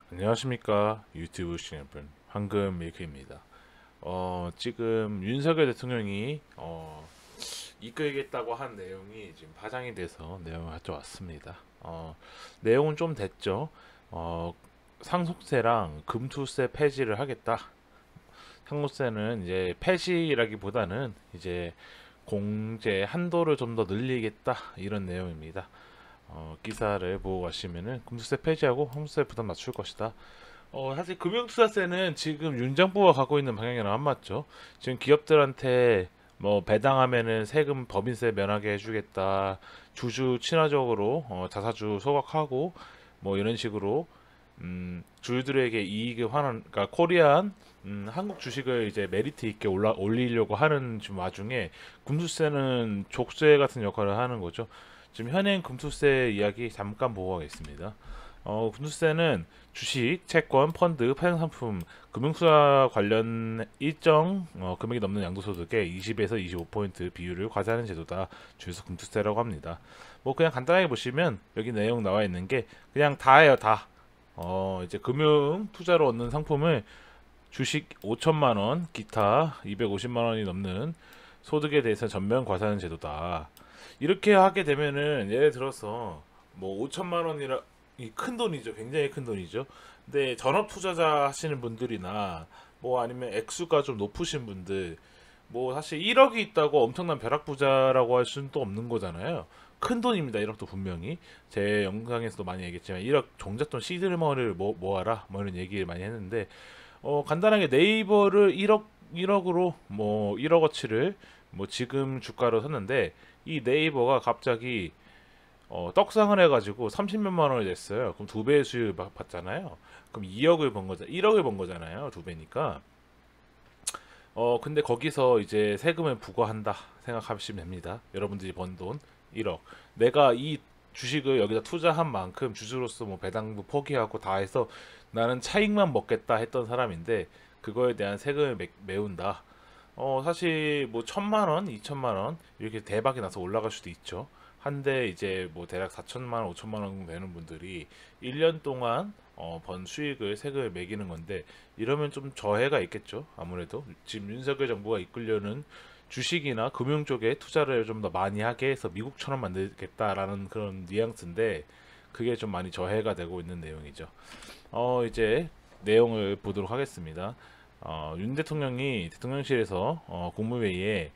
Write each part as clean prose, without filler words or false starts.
안녕하십니까 유튜브 시청자 여러분, 황금밀크입니다. 지금 윤석열 대통령이 이끌겠다고 한 내용이 지금 파장이 돼서 내용을 가져왔습니다. 내용은 좀 됐죠. 어, 상속세랑 금투세 폐지를 하겠다. 상속세는 이제 폐지라기보다는 이제 공제 한도를 좀 더 늘리겠다, 이런 내용입니다. 기사를 보고 가시면은 금투세 폐지하고 상속세 부담 낮출 것이다. 사실 금융투자세는 지금 윤 정부가 가고 있는 방향이랑 안 맞죠. 지금 기업들한테 뭐 배당하면은 세금 법인세 면하게 해주겠다. 주주 친화적으로 자사주 소각하고 뭐 이런 식으로 주주들에게 이익을 환원, 그러니까 코리안 한국 주식을 이제 메리트 있게 올리려고 하는 지금 와중에 금투세는 족쇄 같은 역할을 하는 거죠. 지금 현행 금투세 이야기 잠깐 보고 가겠습니다. 금투세는 주식, 채권, 펀드, 파생상품, 금융투자 관련 일정 금액이 넘는 양도소득에 20에서 25% 비율을 과세하는 제도다. 줄여서 금투세라고 합니다. 뭐 그냥 간단하게 보시면 여기 내용 나와 있는 게 그냥 다예요, 다. 이제 금융 투자로 얻는 상품을 주식 5천만 원, 기타 250만 원이 넘는 소득에 대해서 전면 과세하는 제도다. 이렇게 하게 되면은 예를 들어서 뭐 5천만 원이라 이 큰 돈이죠. 굉장히 큰 돈이죠. 근데 전업 투자자 하시는 분들이나 뭐 아니면 액수가 좀 높으신 분들, 뭐 사실 1억이 있다고 엄청난 벼락부자라고 할 수는 또 없는 거잖아요. 큰 돈입니다. 1억도 분명히. 제 영상에서도 많이 얘기했지만 1억 종잣돈 시드머니를 모아라 뭐 이런 얘기를 많이 했는데, 간단하게 네이버를 1억으로 뭐 1억어치를 뭐 지금 주가로 샀는데, 이 네이버가 갑자기 떡상을 해가지고 30몇만 원이 됐어요. 그럼 두 배의 수익을 받잖아요. 그럼 2억을 번 거잖아요. 1억을 번 거잖아요. 두 배니까. 근데 거기서 이제 세금을 부과한다 생각하시면 됩니다. 여러분들이 번 돈 1억. 내가 이 주식을 여기다 투자한 만큼 주주로서 뭐 배당도 포기하고 다 해서 나는 차익만 먹겠다 했던 사람인데, 그거에 대한 세금을 메운다. 사실 뭐 1,000만 원, 2,000만 원 이렇게 대박이 나서 올라갈 수도 있죠. 한데 이제 뭐 대략 4천만 원, 5천만 원 되는 분들이 1년 동안 번 수익을 세금을 매기는 건데, 이러면 좀 저해가 있겠죠. 아무래도 지금 윤석열 정부가 이끌려는 주식이나 금융 쪽에 투자를 좀 더 많이 하게 해서 미국처럼 만들겠다라는 그런 뉘앙스인데, 그게 좀 많이 저해가 되고 있는 내용이죠. 이제 내용을 보도록 하겠습니다. 윤 대통령이 대통령실에서 국무회의에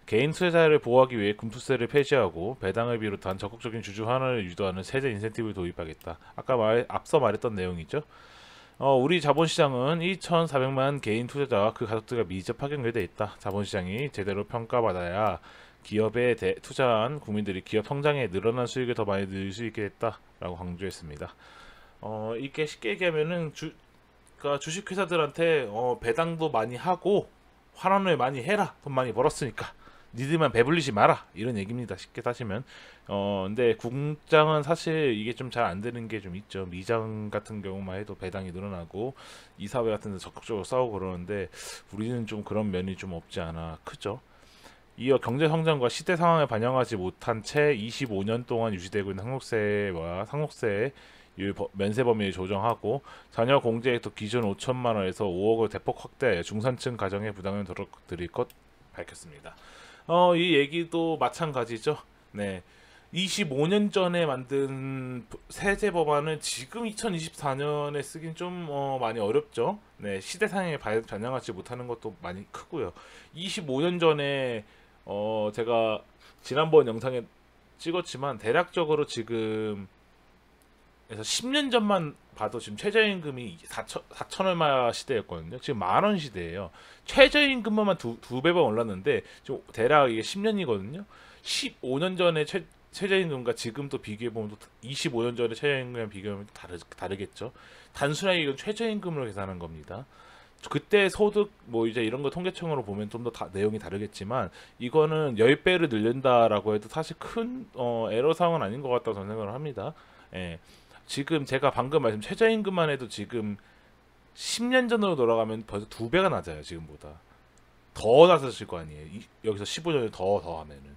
개인 투자자를 보호하기 위해 금투세를 폐지하고 배당을 비롯한 적극적인 주주 환원을 유도하는 세제 인센티브를 도입하겠다. 앞서 말했던 내용이죠. 우리 자본시장은 2,400만 개인 투자자와 그 가족들과 밀접하게 연결되어 있다. 자본시장이 제대로 평가받아야 기업에 투자한 국민들이 기업 성장에 늘어난 수익을 더 많이 늘 수 있게 됐다라고 강조했습니다. 이게 쉽게 얘기하면은 그러니까 주식회사들한테 배당도 많이 하고 환원을 많이 해라. 돈 많이 벌었으니까. 니들만 배불리지 마라, 이런 얘기입니다. 쉽게 따지면. 근데 공장은 사실 이게 좀 잘 안 되는 게 좀 있죠. 미장 같은 경우만 해도 배당이 늘어나고 이사회 같은 데 적극적으로 싸우고 그러는데, 우리는 좀 그런 면이 좀 없지 않아 크죠. 이어 경제 성장과 시대 상황을 반영하지 못한 채 25년 동안 유지되고 있는 상속세와 상속세 면세 범위를 조정하고, 자녀 공제액도 기준 5천만 원에서 5억을 대폭 확대해 중산층 가정에 부담을 덜어드릴 것 밝혔습니다. 이 얘기도 마찬가지죠. 네. 25년 전에 만든 세제 법안을 지금 2024년에 쓰긴 좀 많이 어렵죠. 네, 시대 상황에 반영하지 못하는 것도 많이 크고요. 25년 전에 제가 지난번 영상에 찍었지만 대략적으로 지금 그래서 10년 전만 봐도 지금 최저임금이 4천 얼마 시대였거든요. 지금 만원 시대예요. 최저임금만 두 배만 올랐는데 지금 대략 이게 10년이거든요. 15년 전에 최저임금과 지금 또 비교해보면 또 25년 전에 최저임금이랑 비교하면 다르겠죠. 단순하게 이건 최저임금으로 계산한 겁니다. 그때 소득 뭐 이제 이런 거 통계청으로 보면 좀 더 내용이 다르겠지만, 이거는 10배를 늘린다라고 해도 사실 큰 에러 사항은 아닌 것 같다고 저는 생각을 합니다. 예. 지금 제가 방금 말씀 최저임금만 해도 지금 10년 전으로 돌아가면 벌써 2배가 낮아요. 지금보다 더 낮아질 거 아니에요. 여기서 15년을 더 하면은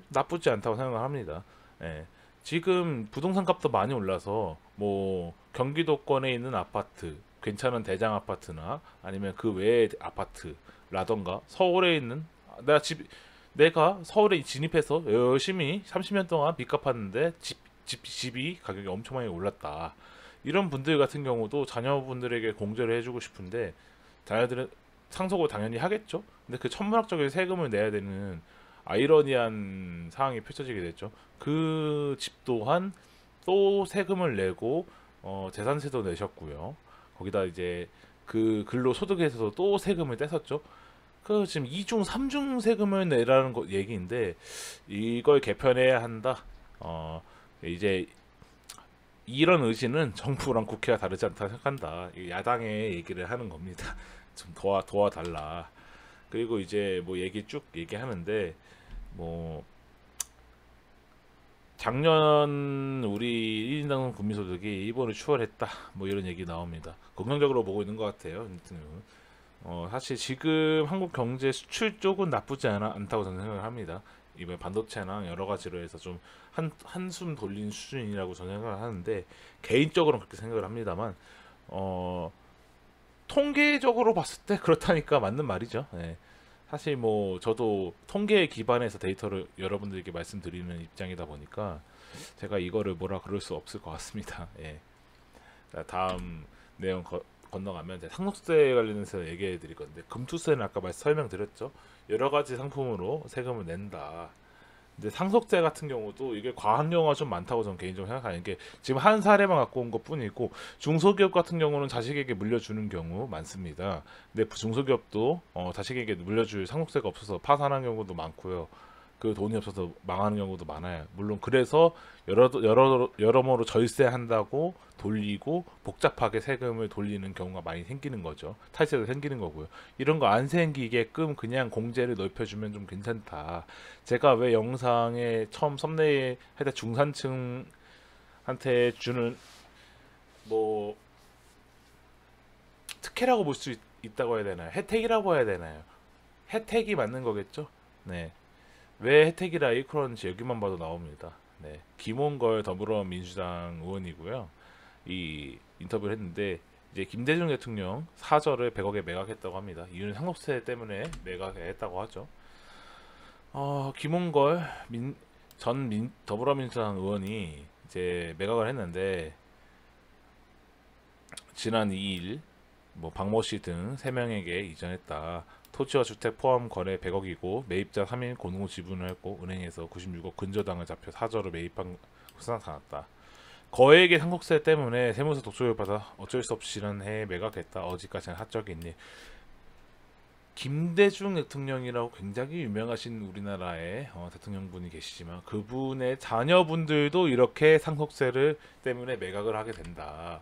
나쁘지 않다고 생각을 합니다. 예. 지금 부동산 값도 많이 올라서 뭐 경기도권에 있는 아파트, 괜찮은 대장 아파트나 아니면 그 외의 아파트라던가 서울에 있는 내가 서울에 진입해서 열심히 30년 동안 빚 갚았는데 집이 가격이 엄청 많이 올랐다. 이런 분들 같은 경우도 자녀분들에게 공제를 해주고 싶은데 자녀들은 상속을 당연히 하겠죠. 근데 그 천문학적인 세금을 내야 되는 아이러니한 상황이 펼쳐지게 됐죠. 그 집 또한 또 세금을 내고 재산세도 내셨고요. 거기다 이제 그 근로소득에서도 또 세금을 떼었죠. 그 지금 2중, 3중 세금을 내라는 얘기인데 이걸 개편해야 한다. 이제 이런 의지는 정부랑 국회가 다르지 않다 생각한다. 야당의 얘기를 하는 겁니다. 좀 도와달라. 그리고 이제 뭐 쭉 얘기하는데 뭐 작년 우리 1인당 국민소득이 이번에 추월했다. 뭐 이런 얘기 나옵니다. 긍정적으로 보고 있는 것 같아요. 사실 지금 한국 경제 수출 쪽은 나쁘지 않다고 저는 생각을 합니다. 이번 반도체나 여러 가지로 해서 좀 한숨 돌린 수준이라고 저는 생각을 하는데 개인적으로는 그렇게 생각을 합니다만 통계적으로 봤을 때 그렇다니까 맞는 말이죠. 네. 사실 뭐 저도 통계에 기반해서 데이터를 여러분들에게 말씀드리는 입장이다 보니까 제가 이거를 뭐라 그럴 수 없을 것 같습니다. 예. 자, 다음 내용 건너가면 이제 상속세 관련해서 얘기해 드릴 건데 금투세는 아까 설명드렸죠. 여러 가지 상품으로 세금을 낸다. 근데 상속세 같은 경우도 이게 과한 경우가 좀 많다고 저는 개인적으로 생각하는 게 지금 한 사례만 갖고 온 것뿐이고 중소기업 같은 경우는 자식에게 물려주는 경우 많습니다. 근데 중소기업도 자식에게 물려줄 상속세가 없어서 파산한 경우도 많고요. 그 돈이 없어서 망하는 경우도 많아요. 물론 그래서 여러모로 절세한다고 돌리고 복잡하게 세금을 돌리는 경우가 많이 생기는 거죠. 탈세도 생기는 거고요. 이런 거 안 생기게끔 그냥 공제를 넓혀주면 좀 괜찮다. 제가 왜 영상에 처음 썸네일 할때 중산층한테 주는 뭐 특혜라고 볼 수 있다고 해야 되나요? 혜택이라고 해야 되나요? 혜택이 맞는 거겠죠? 네. 왜 혜택이라 일컬었는지 여기만 봐도 나옵니다. 네. 김홍걸 더불어민주당 의원이고요. 이 인터뷰를 했는데 이제 김대중 대통령 사저를 100억에 매각했다고 합니다. 이유는 상속세 때문에 매각했다고 하죠. 김홍걸 더불어민주당 의원이 이제 매각을 했는데 지난 2일 뭐 박모 씨 등 3명에게 이전했다. 토지와 주택 포함 거래 100억이고 매입자 3인 공동 지분을 했고 은행에서 96억 근저당을 잡혀 사저로 매입한 것으로 나타났다. 거액의 상속세 때문에 세무서 독촉을 받아 어쩔 수 없이 지난해에 매각했다. 어디까지나 사적이 있니. 김대중 대통령이라고 굉장히 유명하신 우리나라의 대통령분이 계시지만 그분의 자녀분들도 이렇게 상속세를 때문에 매각을 하게 된다.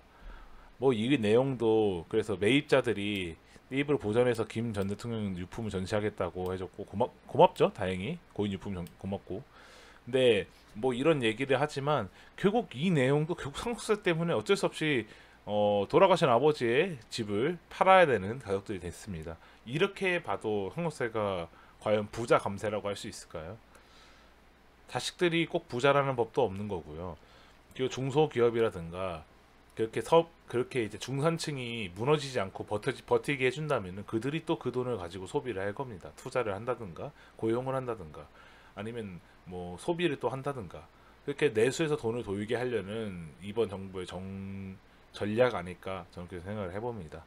뭐 이 내용도 그래서 매입자들이 입을 보전해서 김 전 대통령 유품을 전시하겠다고 해줬고 고맙죠. 다행히 고인 유품 고맙고. 근데 뭐 이런 얘기를 하지만 결국 이 내용도 결국 상속세 때문에 어쩔 수 없이 돌아가신 아버지의 집을 팔아야 되는 가격들이 됐습니다. 이렇게 봐도 상속세가 과연 부자 감세라고 할 수 있을까요? 자식들이 꼭 부자라는 법도 없는 거고요. 그리고 중소기업이라든가 그렇게 이제 중산층이 무너지지 않고 버티게 해준다면 그들이 또 그 돈을 가지고 소비를 할 겁니다. 투자를 한다든가 고용을 한다든가 아니면 뭐 소비를 또 한다든가 그렇게 내수해서 돈을 돌게 하려는 이번 정부의 전략 아닐까 저는 그렇게 생각을 해봅니다.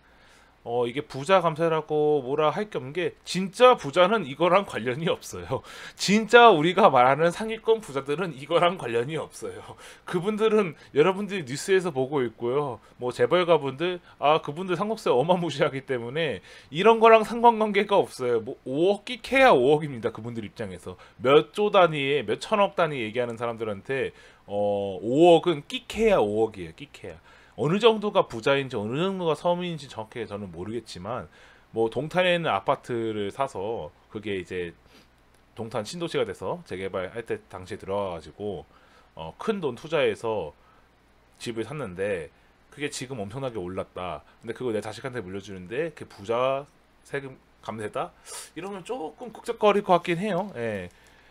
이게 부자 감세라고 뭐라 할 게 없는 게 진짜 부자는 이거랑 관련이 없어요. 진짜 우리가 말하는 상위권 부자들은 이거랑 관련이 없어요. 그분들은 여러분들이 뉴스에서 보고 있고요. 뭐 재벌가분들 그분들 상속세 어마무시하기 때문에 이런 거랑 상관관계가 없어요. 뭐 5억 끼케야 5억입니다. 그분들 입장에서 몇 조 단위에 몇 천억 단위 얘기하는 사람들한테 5억은 끼케야 5억이에요. 끼케야. 어느 정도가 부자인지 어느 정도가 서민인지 정확히 저는 모르겠지만 뭐 동탄에 있는 아파트를 사서 그게 이제 동탄 신도시가 돼서 재개발할 때 당시에 들어와가지고 큰 돈 투자해서 집을 샀는데 그게 지금 엄청나게 올랐다. 근데 그거 내 자식한테 물려주는데 그 부자 세금 감세다? 이러면 조금 끄적거릴 것 같긴 해요. 예.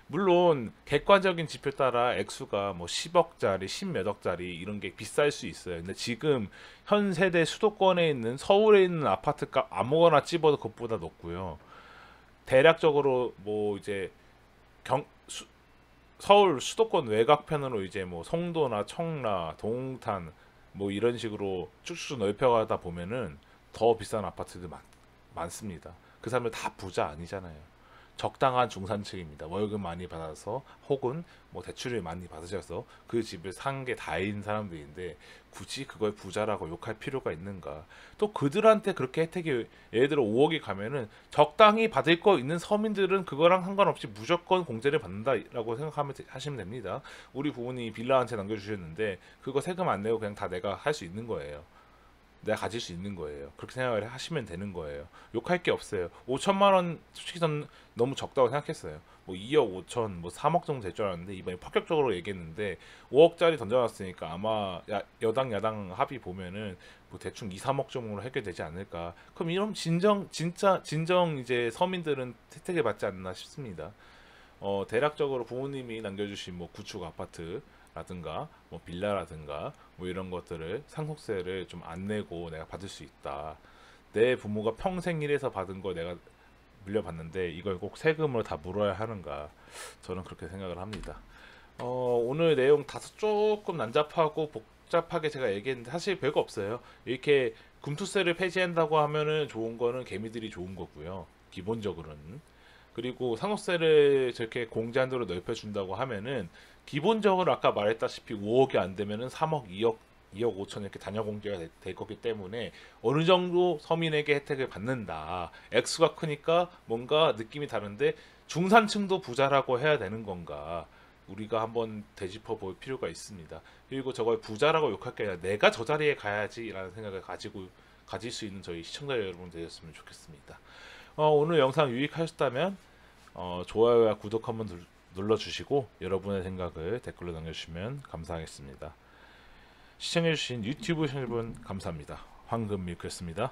물론 객관적인 지표 따라 액수가 뭐 10억짜리, 10몇억짜리 이런 게 비쌀 수 있어요. 근데 지금 현 세대 수도권에 있는 서울에 있는 아파트값 아무거나 찝어도 그것보다 높고요. 대략적으로 뭐 이제 경 서울 수도권 외곽편으로 이제 뭐 송도나 청라, 동탄 뭐 이런 식으로 쭉쭉 넓혀가다 보면은 더 비싼 아파트들 많습니다. 그 사람들 다 부자 아니잖아요. 적당한 중산층입니다. 월급 많이 받아서 혹은 뭐 대출을 많이 받으셔서 그 집을 산 게 다인 사람들인데 굳이 그걸 부자라고 욕할 필요가 있는가? 또 그들한테 그렇게 혜택이 예를 들어 5억이 가면은 적당히 받을 거 있는 서민들은 그거랑 상관없이 무조건 공제를 받는다라고 생각하면 하시면 됩니다. 우리 부모님이 빌라 한 채 남겨주셨는데 그거 세금 안 내고 그냥 다 내가 할 수 있는 거예요. 내가 가질 수 있는 거예요. 그렇게 생각을 하시면 되는 거예요. 욕할 게 없어요. 5천만 원 솔직히 전 너무 적다고 생각했어요. 뭐 2억 5천, 뭐 3억 정도 될 줄 알았는데 이번에 파격적으로 얘기했는데 5억짜리 던져놨으니까 아마 여당 야당 합의 보면은 뭐 대충 2, 3억 정도로 해결되지 않을까. 그럼 이런 진정 이제 서민들은 혜택을 받지 않나 싶습니다. 대략적으로 부모님이 남겨주신 뭐 구축 아파트라든가 뭐 빌라라든가 뭐 이런 것들을 상속세를 좀 안 내고 내가 받을 수 있다. 내 부모가 평생 일해서 받은 걸 내가 물려받는데 이걸 꼭 세금으로 다 물어야 하는가? 저는 그렇게 생각을 합니다. 오늘 내용 다소 조금 난잡하고 복잡하게 제가 얘기했는데 사실 별거 없어요. 이렇게 금투세를 폐지한다고 하면은 좋은 거는 개미들이 좋은 거고요. 기본적으로는. 그리고 상속세를 저렇게 공제한도로 넓혀준다고 하면은 기본적으로 아까 말했다시피 5억이 안 되면은 3억, 2억 5천 이렇게 단위 공제가 될 거기 때문에 어느 정도 서민에게 혜택을 받는다. 액수가 크니까 뭔가 느낌이 다른데 중산층도 부자라고 해야 되는 건가? 우리가 한번 되짚어 볼 필요가 있습니다. 그리고 저걸 부자라고 욕할 게 아니라 내가 저 자리에 가야지라는 생각을 가질 수 있는 저희 시청자 여러분 되셨으면 좋겠습니다. 오늘 영상 유익하셨다면 좋아요와 구독 한번 눌러주시고 여러분의 생각을 댓글로 남겨주시면 감사하겠습니다. 시청해주신 유튜브 여러분 감사합니다. 황금밀크였습니다.